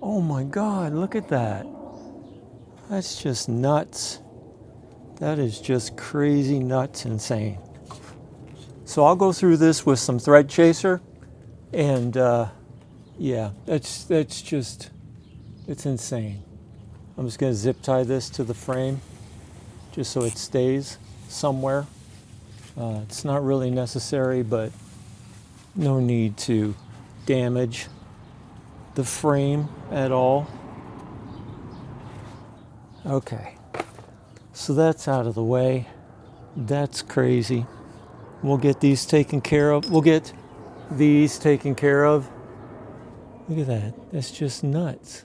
Oh my God, look at that. That's just nuts. That is just crazy nuts, insane. So I'll go through this with some thread chaser, and yeah, that's just, it's insane. I'm just gonna zip tie this to the frame just so it stays somewhere. It's not really necessary, but no need to damage the frame at all. Okay, so that's out of the way. That's crazy. We'll get these taken care of. We'll get these taken care of. Look at that. That's just nuts.